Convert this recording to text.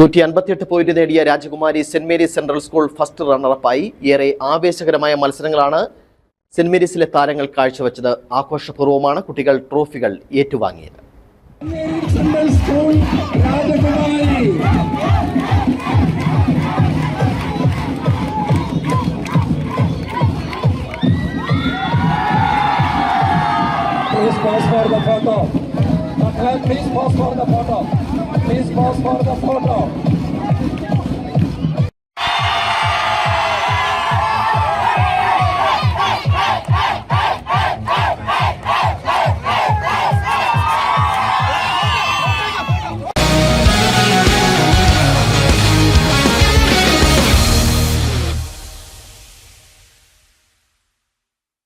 158 point നേടിയ Rajakumari Saint Mary's central school first റണ്ണറപ്പായി. ഏറെ ആവേശകരമായ മത്സരങ്ങളാണ് സെന്റ് മേരീസിലെ താരങ്ങൾ കാഴ്ചവെച്ചത്. ആഘോഷപൂർവ്വമാണ് കുട്ടികൾ ട്രോഫികൾ ഏറ്റുവാങ്ങിയത്. Please pause for the photo. Please pause for the photo. Please pause for the photo.